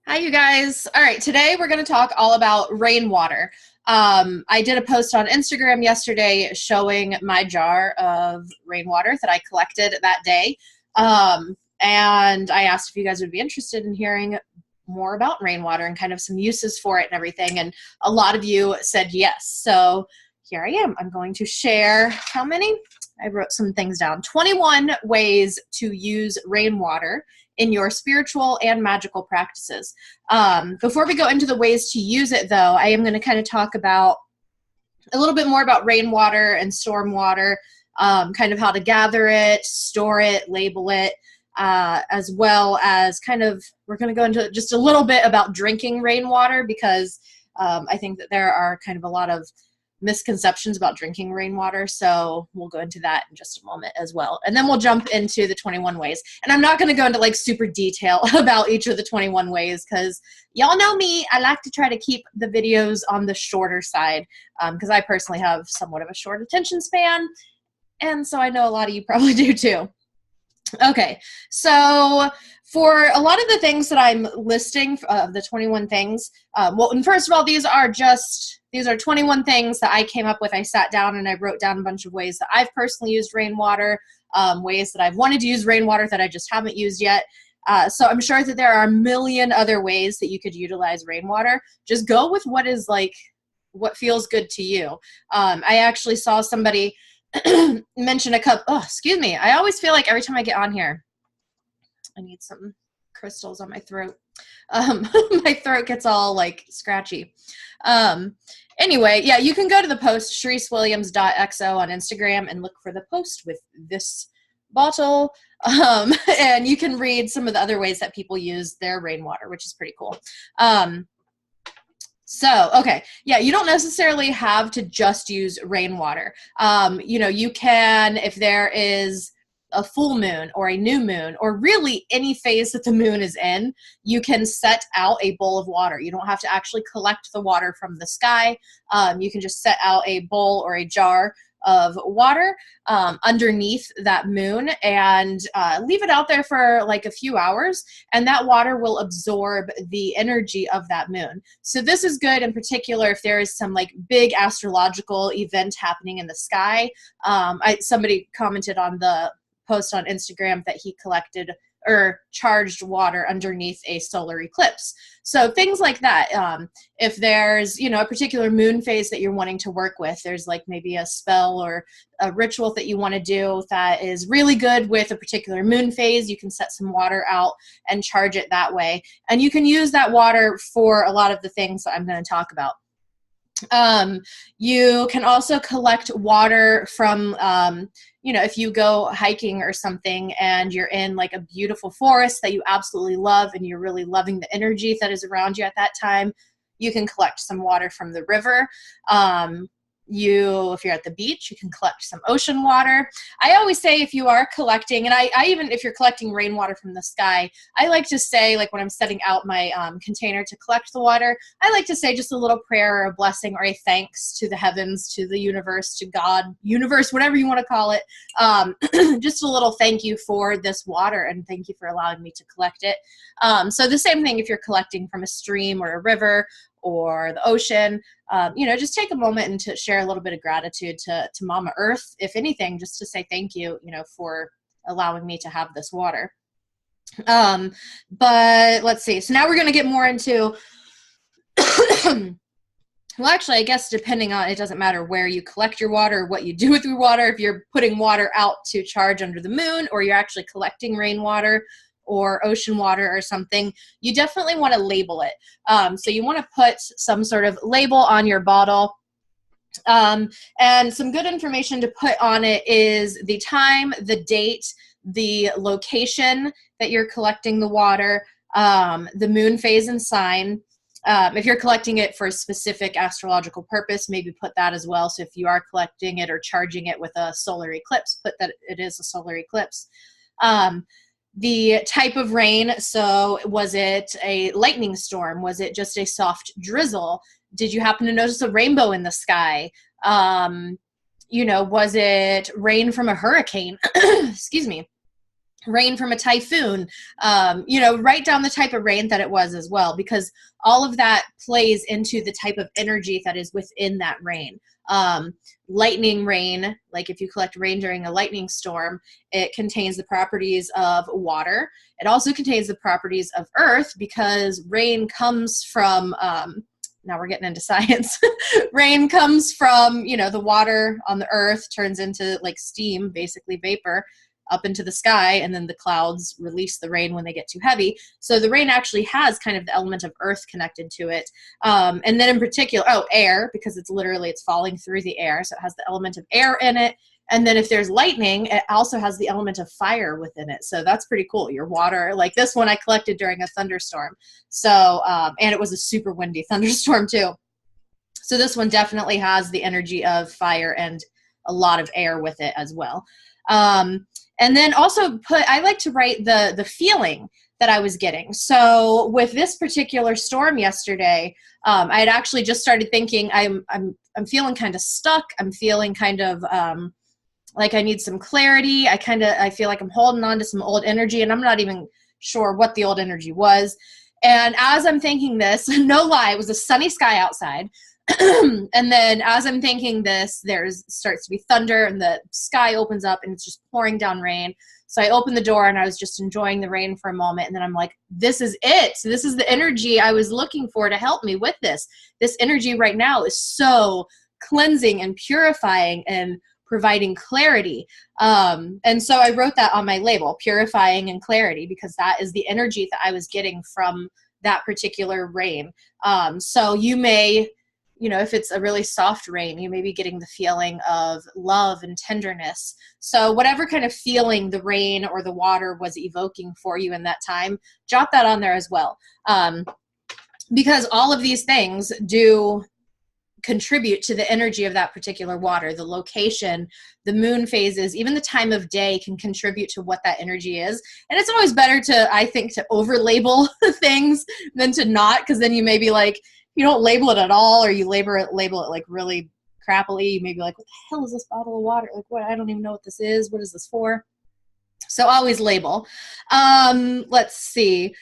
Hi, you guys. All right, today we're going to talk all about rainwater. I did a post on Instagram yesterday showing my jar of rainwater that I collected that day. And I asked if you guys would be interested in hearing more about rainwater and kind of some uses for it and everything. And a lot of you said yes. So here I am. I'm going to share how many? I wrote some things down. 21 ways to use rainwater in your spiritual and magical practices. Before we go into the ways to use it, though, I am going to kind of talk about a little bit more about rainwater and stormwater, kind of how to gather it, store it, label it, as well as kind of, we're going to go into just a little bit about drinking rainwater because I think that there are kind of a lot of misconceptions about drinking rainwater, so we'll go into that in just a moment as well. And then we'll jump into the 21 ways. And I'm not going to go into like super detail about each of the 21 ways because y'all know me, I like to try to keep the videos on the shorter side because I personally have somewhat of a short attention span, and so I know a lot of you probably do too. Okay, so for a lot of the things that I'm listing, the 21 things, well, and first of all, these are 21 things that I came up with. I sat down and I wrote down a bunch of ways that I've personally used rainwater, ways that I've wanted to use rainwater that I just haven't used yet. So I'm sure that there are a million other ways that you could utilize rainwater. Just go with what feels good to you. I actually saw somebody mention a cup. Oh, excuse me. I always feel like every time I get on here, I need some crystals on my throat. My throat gets all like scratchy. Anyway, yeah, you can go to the post shreeswilliams.xo on Instagram and look for the post with this bottle. And you can read some of the other ways that people use their rainwater, which is pretty cool. So, okay, yeah, you don't necessarily have to just use rainwater. You can, if there is a full moon or a new moon or really any phase that the moon is in, you can set out a bowl of water. You don't have to actually collect the water from the sky. You can just set out a bowl or a jar of water underneath that moon and leave it out there for like a few hours, and that water will absorb the energy of that moon. So this is good in particular if there is some like big astrological event happening in the sky. Somebody commented on the post on Instagram that he collected or charged water underneath a solar eclipse. So things like that. If there's, a particular moon phase that you're wanting to work with, there's like maybe a spell or a ritual that you want to do that is really good with a particular moon phase, you can set some water out and charge it that way. And you can use that water for a lot of the things that I'm going to talk about. You can also collect water from, if you go hiking or something and you're in like a beautiful forest that you absolutely love and you're really loving the energy that is around you at that time, you can collect some water from the river. If you're at the beach, you can collect some ocean water. I always say if you are collecting, and I even if you're collecting rainwater from the sky, I like to say, like when I'm setting out my container to collect the water, I like to say just a little prayer or a blessing or a thanks to the heavens, to the universe, to God, universe, whatever you want to call it. Just a little thank you for this water and thank you for allowing me to collect it. So the same thing if you're collecting from a stream or a river or the ocean, just take a moment and to share a little bit of gratitude to Mama Earth, if anything, just to say thank you, for allowing me to have this water. But let's see. So now we're going to get more into, well, actually, I guess depending on, it doesn't matter where you collect your water, what you do with your water, if you're putting water out to charge under the moon, or you're actually collecting rainwater, or ocean water or something, you definitely want to label it. So you want to put some sort of label on your bottle. And some good information to put on it is the time, the date, the location that you're collecting the water, the moon phase and sign. If you're collecting it for a specific astrological purpose, maybe put that as well. So if you are collecting it or charging it with a solar eclipse, put that it is a solar eclipse. The type of rain, so was it a lightning storm? Was it just a soft drizzle? Did you happen to notice a rainbow in the sky? Was it rain from a hurricane? Excuse me. rain from a typhoon, you know, write down the type of rain that it was as well, because all of that plays into the type of energy that is within that rain. Lightning rain, like if you collect rain during a lightning storm, it contains the properties of water. It also contains the properties of earth, because rain comes from, now we're getting into science. Rain comes from, you know, the water on the earth turns into like steam, basically vapor, up into the sky, and then the clouds release the rain when they get too heavy. So the rain actually has kind of the element of earth connected to it. And then in particular, air, because it's falling through the air. So it has the element of air in it. And then if there's lightning, it also has the element of fire within it. So that's pretty cool. Your water, like this one I collected during a thunderstorm. So, and it was a super windy thunderstorm too. So this one definitely has the energy of fire and a lot of air with it as well. And then also I like to write the feeling that I was getting. So with this particular storm yesterday, I had actually just started thinking I'm feeling kind of stuck. I'm feeling kind of like I need some clarity. I feel like I'm holding on to some old energy, and I'm not even sure what the old energy was. And as I'm thinking this, no lie, it was a sunny sky outside. And then as I'm thinking this, starts to be thunder, and the sky opens up and it's just pouring down rain. So I opened the door and I was just enjoying the rain for a moment. And then I'm like, this is it. So this is the energy I was looking for to help me with this. This energy right now is so cleansing and purifying and providing clarity. And so I wrote that on my label, purifying and clarity, because that is the energy that I was getting from that particular rain. So you may, you know, if it's a really soft rain, you may be getting the feeling of love and tenderness. So whatever kind of feeling the rain or the water was evoking for you in that time, jot that on there as well. Because all of these things do contribute to the energy of that particular water. The location, the moon phases, even the time of day can contribute to what that energy is. And it's always better to, I think, to over label things than to not, because then you may be like, you don't label it at all, or you label it like really crappily. You may be like, what the hell is this bottle of water? Like, what? I don't even know what this is. What is this for? So always label. Let's see.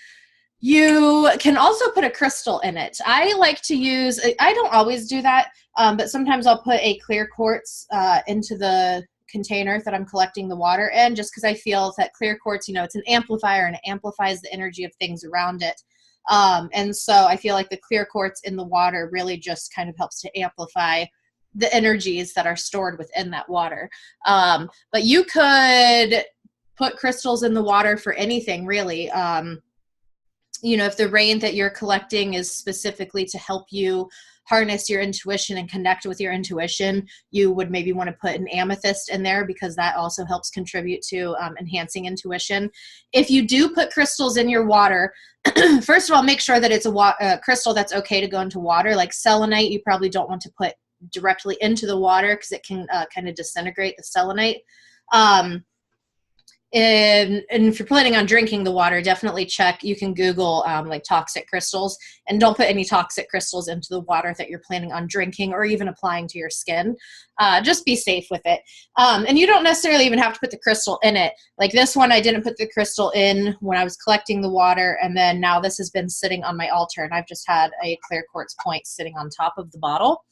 You can also put a crystal in it. I like to use, I don't always do that, but sometimes I'll put a clear quartz into the container that I'm collecting the water in, just because I feel that clear quartz, you know, it's an amplifier and it amplifies the energy of things around it. And so I feel like the clear quartz in the water really just kind of helps to amplify the energies that are stored within that water. But you could put crystals in the water for anything, really. You know, if the rain that you're collecting is specifically to help you harness your intuition and connect with your intuition, you would maybe want to put an amethyst in there, because that also helps contribute to enhancing intuition. If you do put crystals in your water, first of all, make sure that it's a crystal that's okay to go into water. Like selenite, you probably don't want to put directly into the water, because it can kind of disintegrate the selenite. And if you're planning on drinking the water, definitely check. You can Google like toxic crystals, and don't put any toxic crystals into the water that you're planning on drinking or even applying to your skin. Just be safe with it. And you don't necessarily even have to put the crystal in it. Like this one, I didn't put the crystal in when I was collecting the water, and then now this has been sitting on my altar, and I've just had a clear quartz point sitting on top of the bottle.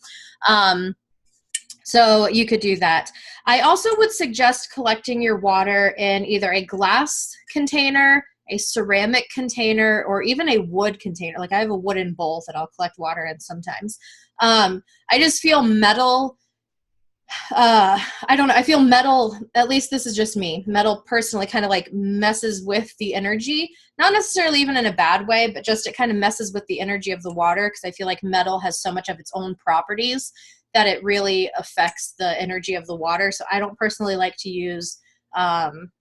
So you could do that. I also would suggest collecting your water in either a glass container, a ceramic container, or even a wood container. Like I have a wooden bowl that I'll collect water in sometimes. I just feel metal. I don't know. I feel metal, at least this is just me, metal personally kind of like messes with the energy. Not necessarily even in a bad way, but just it kind of messes with the energy of the water, because I feel like metal has so much of its own properties that it really affects the energy of the water. So I don't personally like to use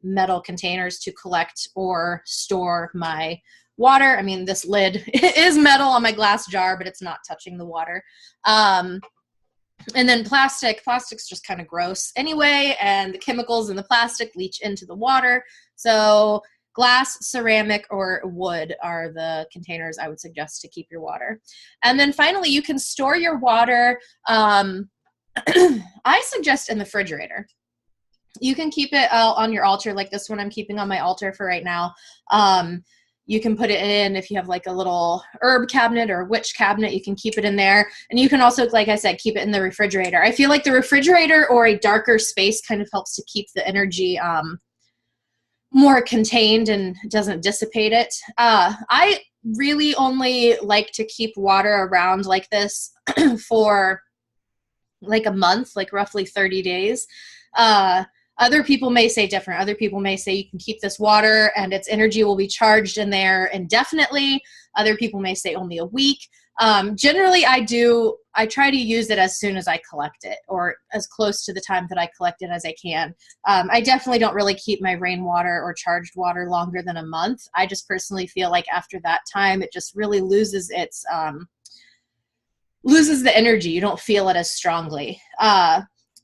metal containers to collect or store my water. I mean, this lid is metal on my glass jar, but it's not touching the water. And then plastic's just kind of gross anyway, and the chemicals in the plastic leach into the water. So glass, ceramic, or wood are the containers I would suggest to keep your water. And then finally, you can store your water, I suggest in the refrigerator. You can keep it on your altar, like this one I'm keeping on my altar for right now. You can put it in if you have like a little herb cabinet or witch cabinet, you can keep it in there. And you can also, like I said, keep it in the refrigerator. I feel like the refrigerator or a darker space kind of helps to keep the energy more contained and doesn't dissipate it. I really only like to keep water around like this for like a month, like roughly 30 days. Other people may say different. Other people may say you can keep this water and its energy will be charged in there indefinitely. Other people may say only a week. Generally, I try to use it as soon as I collect it, or as close to the time that I collect it as I can. I definitely don't really keep my rainwater or charged water longer than a month. I just personally feel like after that time, it just really loses its loses the energy. You don't feel it as strongly.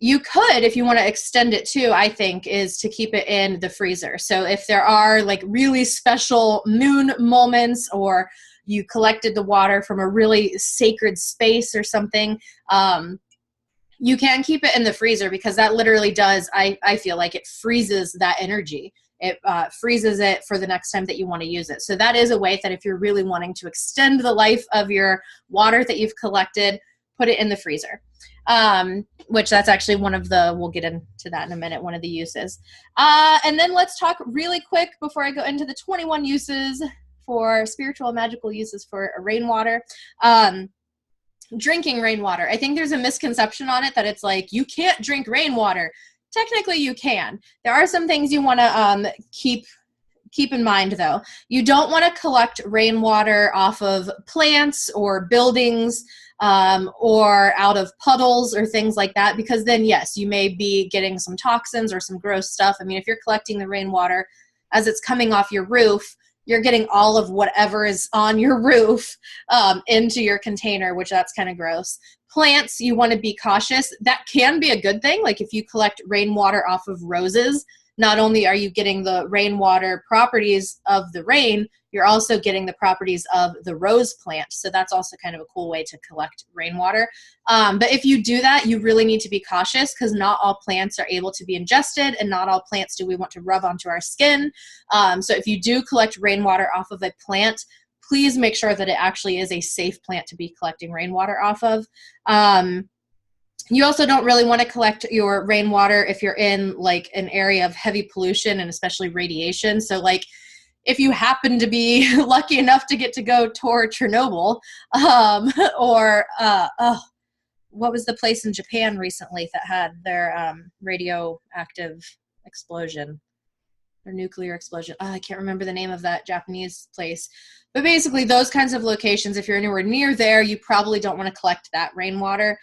You could, if you want to extend it too, I think, is to keep it in the freezer. So if there are like really special moon moments, or you collected the water from a really sacred space or something, you can keep it in the freezer, because that literally does, I feel like it freezes that energy. It freezes it for the next time that you want to use it. So that is a way that if you're really wanting to extend the life of your water that you've collected, put it in the freezer. Which that's actually one of the, we'll get into that in a minute, one of the uses. And then let's talk really quick before I go into the 21 uses for spiritual and magical uses for rainwater. Drinking rainwater. I think there's a misconception on it that it's like, you can't drink rainwater. Technically you can. There are some things you want to keep in mind though. You don't want to collect rainwater off of plants or buildings, or out of puddles or things like that, because then yes, you may be getting some toxins or some gross stuff. I mean, if you're collecting the rainwater as it's coming off your roof, you're getting all of whatever is on your roof into your container, which that's kind of gross. Plants, you want to be cautious. That can be a good thing. Like if you collect rainwater off of roses, not only are you getting the rainwater properties of the rain, you're also getting the properties of the rose plant. So that's also kind of a cool way to collect rainwater. But if you do that, you really need to be cautious, because not all plants are able to be ingested, and not all plants do we want to rub onto our skin. So if you do collect rainwater off of a plant, please make sure that it actually is a safe plant to be collecting rainwater off of. You also don't really want to collect your rainwater if you're in like an area of heavy pollution and especially radiation. So like if you happen to be lucky enough to get to go tour Chernobyl, or what was the place in Japan recently that had their radioactive explosion, or nuclear explosion? I can't remember the name of that Japanese place. But basically those kinds of locations, if you're anywhere near there, you probably don't want to collect that rainwater.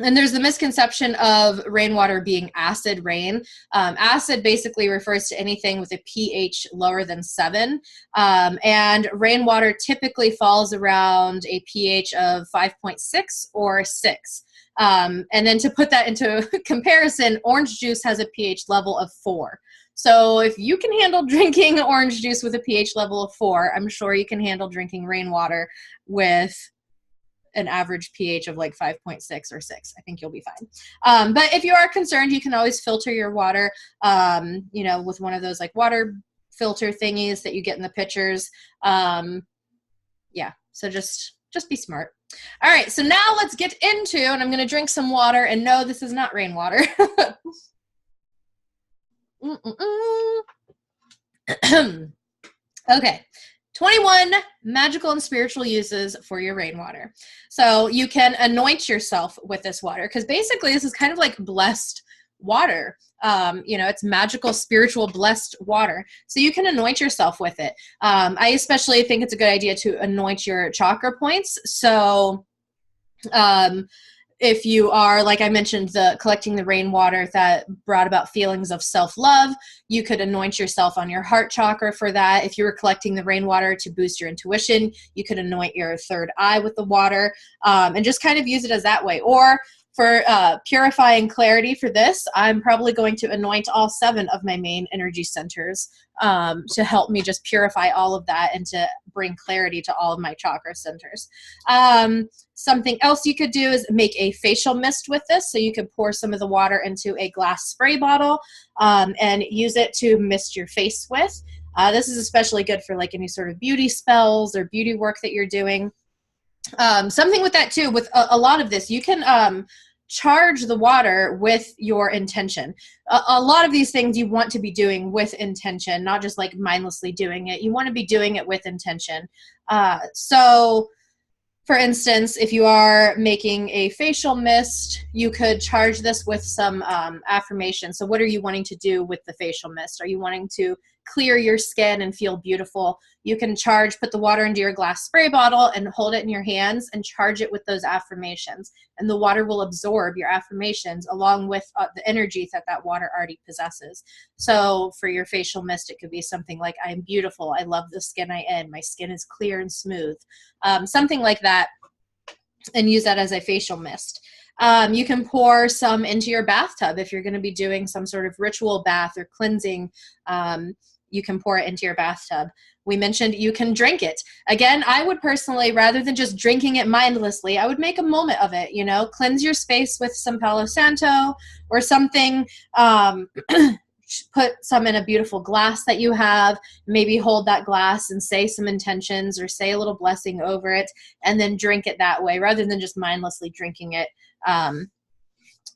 And there's the misconception of rainwater being acid rain. Acid basically refers to anything with a pH lower than 7. And rainwater typically falls around a pH of 5.6 or 6. And then to put that into comparison, orange juice has a pH level of 4. So if you can handle drinking orange juice with a pH level of 4, I'm sure you can handle drinking rainwater with an average pH of like 5.6 or 6. I think you'll be fine. But if you are concerned, you can always filter your water, with one of those like water filter thingies that you get in the pitchers. Yeah, so just be smart. All right, so now let's get into, and I'm going to drink some water, and no, this is not rainwater. Okay, 21 magical and spiritual uses for your rainwater. So you can anoint yourself with this water, because basically this is kind of like blessed water. It's magical, spiritual, blessed water. So you can anoint yourself with it. I especially think it's a good idea to anoint your chakra points. So if you are, like I mentioned, collecting the rainwater that brought about feelings of self-love, you could anoint yourself on your heart chakra for that. If you were collecting the rainwater to boost your intuition, you could anoint your third eye with the water, and just kind of use it as that way. Or For purifying clarity for this, I'm probably going to anoint all 7 of my main energy centers to help me just purify all of that and to bring clarity to all of my chakra centers. Something else you could do is make a facial mist with this. So you could pour some of the water into a glass spray bottle and use it to mist your face with. This is especially good for like any sort of beauty spells or beauty work that you're doing. Something with that too, with a lot of this, you can charge the water with your intention. A lot of these things you want to be doing with intention, not just like mindlessly doing it. You want to be doing it with intention. So for instance, if you are making a facial mist, you could charge this with some affirmation. So what are you wanting to do with the facial mist? Are you wanting to clear your skin and feel beautiful? You can put the water into your glass spray bottle and hold it in your hands and charge it with those affirmations. And the water will absorb your affirmations along with the energy that water already possesses. So for your facial mist, it could be something like, I'm beautiful. I love the skin I am. My skin is clear and smooth. Something like that, and use that as a facial mist. You can pour some into your bathtub if you're going to be doing some sort of ritual bath or cleansing. You can pour it into your bathtub. We mentioned you can drink it. Again, I would personally, rather than just drinking it mindlessly, I would make a moment of it, you know, cleanse your space with some Palo Santo or something. Put some in a beautiful glass that you have, maybe hold that glass and say some intentions or say a little blessing over it, and then drink it that way rather than just mindlessly drinking it.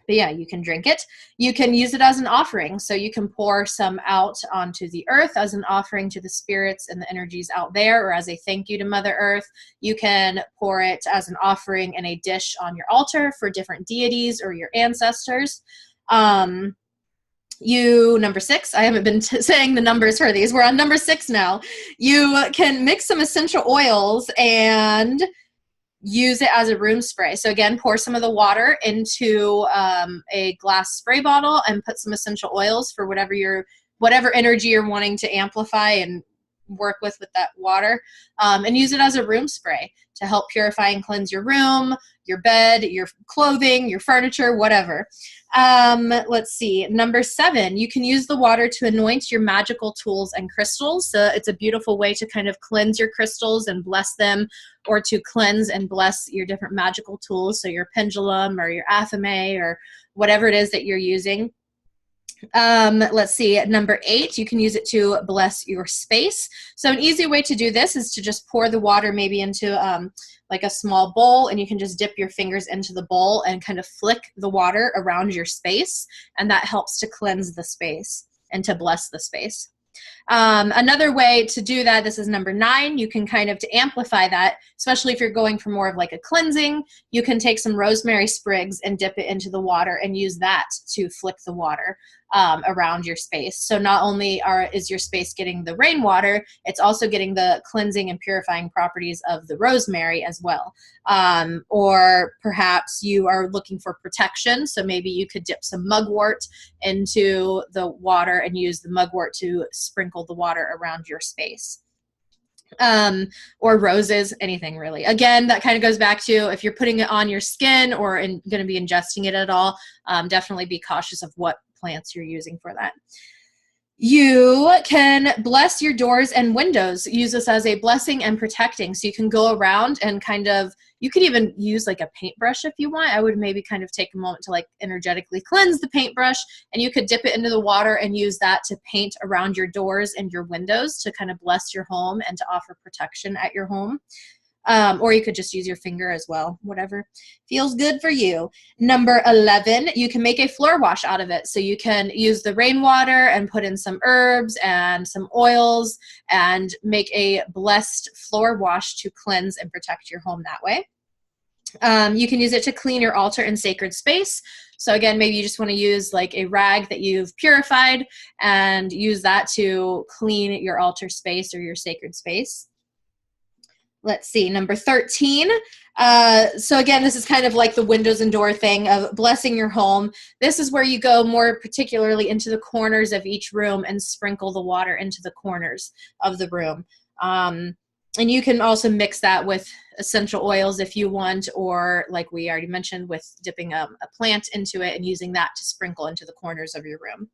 But yeah, you can drink it. You can use it as an offering. So you can pour some out onto the earth as an offering to the spirits and the energies out there, or as a thank you to Mother Earth. You can pour it as an offering in a dish on your altar for different deities or your ancestors. Number 6, I haven't been saying the numbers for these. We're on number 6 now. You can mix some essential oils and use it as a room spray. So again, pour some of the water into a glass spray bottle and put some essential oils for whatever energy you're wanting to amplify and work with that water, and use it as a room spray to help purify and cleanse your room, your bed, your clothing, your furniture, whatever. Let's see. Number 7, you can use the water to anoint your magical tools and crystals. So it's a beautiful way to kind of cleanse your crystals and bless them, or to cleanse and bless your different magical tools. So your pendulum or your athame or whatever it is that you're using. Let's see, number 8, you can use it to bless your space. So an easy way to do this is to just pour the water maybe into like a small bowl, and you can just dip your fingers into the bowl and kind of flick the water around your space, and that helps to cleanse the space and to bless the space. Another way to do that, this is number 9, you can kind of, to amplify that, especially if you're going for more of like a cleansing, you can take some rosemary sprigs and dip it into the water and use that to flick the water around your space. So not only is your space getting the rainwater, it's also getting the cleansing and purifying properties of the rosemary as well. Or perhaps you are looking for protection, so maybe you could dip some mugwort into the water and use the mugwort to sprinkle the water around your space. Or roses, anything really. Again, that kind of goes back to if you're putting it on your skin or going to be ingesting it at all, definitely be cautious of what plants you're using for that. You can bless your doors and windows. Use this as a blessing and protecting. So you can go around and kind of, you could even use like a paintbrush if you want. I would maybe kind of take a moment to like energetically cleanse the paintbrush, and you could dip it into the water and use that to paint around your doors and your windows to kind of bless your home and to offer protection at your home. Or you could just use your finger as well, whatever feels good for you. Number 11, you can make a floor wash out of it. So you can use the rainwater and put in some herbs and some oils and make a blessed floor wash to cleanse and protect your home that way. You can use it to clean your altar and sacred space. So again, maybe you just want to use like a rag that you've purified and use that to clean your altar space or your sacred space. Let's see, number 13. So again, this is kind of like the windows and door thing of blessing your home. This is where you go more particularly into the corners of each room and sprinkle the water into the corners of the room. And you can also mix that with essential oils if you want, or like we already mentioned, with dipping a plant into it and using that to sprinkle into the corners of your room.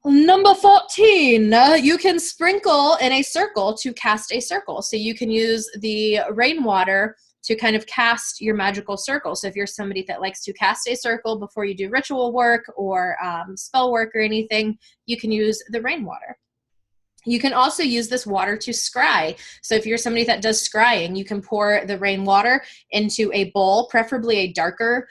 Number 14, you can sprinkle in a circle to cast a circle. So you can use the rainwater to kind of cast your magical circle. So if you're somebody that likes to cast a circle before you do ritual work or spell work or anything, you can use the rainwater. You can also use this water to scry. So if you're somebody that does scrying, you can pour the rainwater into a bowl, preferably a darker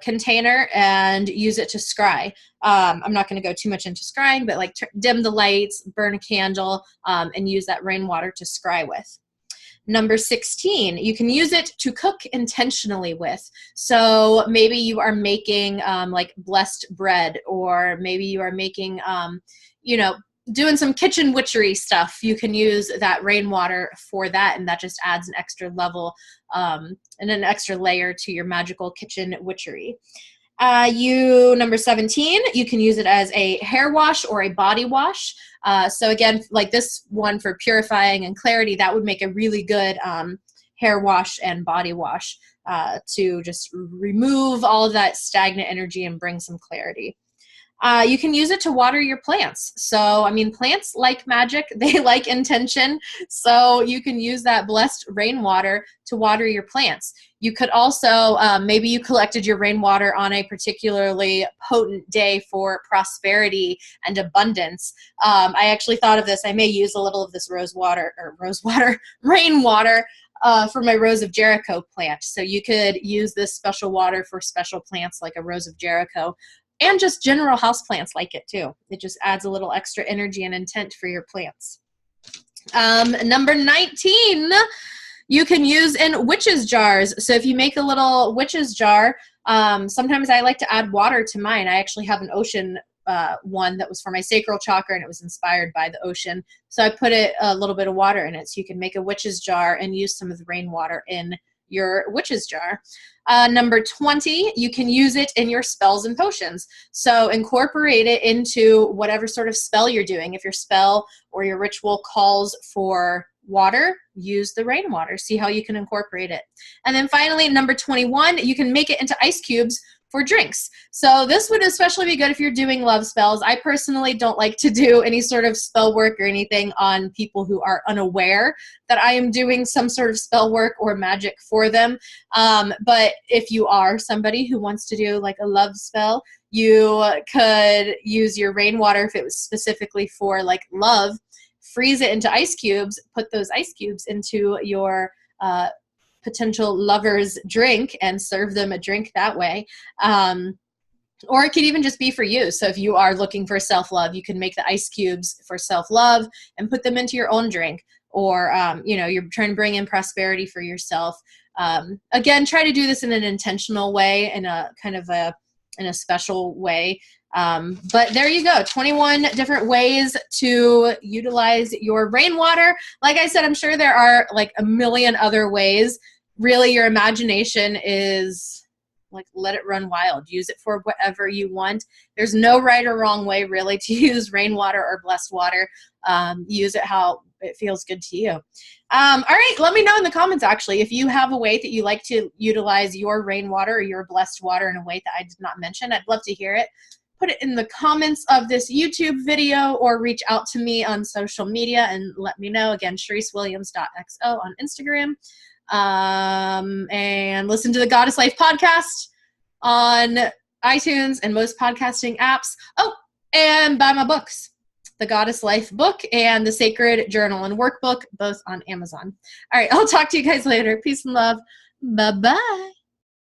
container, and use it to scry. I'm not going to go too much into scrying, but like dim the lights, burn a candle, and use that rainwater to scry with. Number 16, you can use it to cook intentionally with. So maybe you are making like blessed bread, or maybe you are making, you know, doing some kitchen witchery stuff. You can use that rainwater for that, and that just adds an extra level and an extra layer to your magical kitchen witchery. Number 17, you can use it as a hair wash or a body wash. So again, like this one for purifying and clarity, that would make a really good hair wash and body wash to just remove all of that stagnant energy and bring some clarity. You can use it to water your plants. So, I mean, plants like magic, they like intention. So you can use that blessed rainwater to water your plants. You could also, maybe you collected your rainwater on a particularly potent day for prosperity and abundance. I actually thought of this. I may use a little of this rainwater for my Rose of Jericho plant. So you could use this special water for special plants like a Rose of Jericho. And just general houseplants like it too. It just adds a little extra energy and intent for your plants. Number 19, you can use in witches' jars. So if you make a little witches' jar, sometimes I like to add water to mine. I actually have an ocean one that was for my sacral chakra, and it was inspired by the ocean. So I put a little bit of water in it. So you can make a witch's jar and use some of the rainwater in your witch's jar. Number 20, you can use it in your spells and potions. So incorporate it into whatever sort of spell you're doing. If your spell or your ritual calls for water, use the rainwater. See how you can incorporate it. And then finally, number 21, you can make it into ice cubes for drinks. So this would especially be good if you're doing love spells. I personally don't like to do any sort of spell work or anything on people who are unaware that I am doing some sort of spell work or magic for them. But if you are somebody who wants to do like a love spell, you could use your rainwater if it was specifically for like love, freeze it into ice cubes, put those ice cubes into your potential lover's drink and serve them a drink that way. Or it could even just be for you. So if you are looking for self-love, you can make the ice cubes for self-love and put them into your own drink. Or, you know, you're trying to bring in prosperity for yourself. Again, try to do this in an intentional way, in a kind of in a special way. But there you go, 21 different ways to utilize your rainwater. Like I said, I'm sure there are like a million other ways. Really, your imagination is like, let it run wild. Use it for whatever you want. There's no right or wrong way really to use rainwater or blessed water. Use it how it feels good to you. All right, let me know in the comments actually if you have a way that you like to utilize your rainwater or your blessed water in a way that I did not mention. I'd love to hear it. Put it in the comments of this YouTube video or reach out to me on social media and let me know. Again, ShariceWilliams.xo on Instagram. And listen to the Goddess Life podcast on iTunes and most podcasting apps. Oh, and buy my books, the Goddess Life book and the Sacred Journal and Workbook, both on Amazon. All right, I'll talk to you guys later. Peace and love. Bye-bye.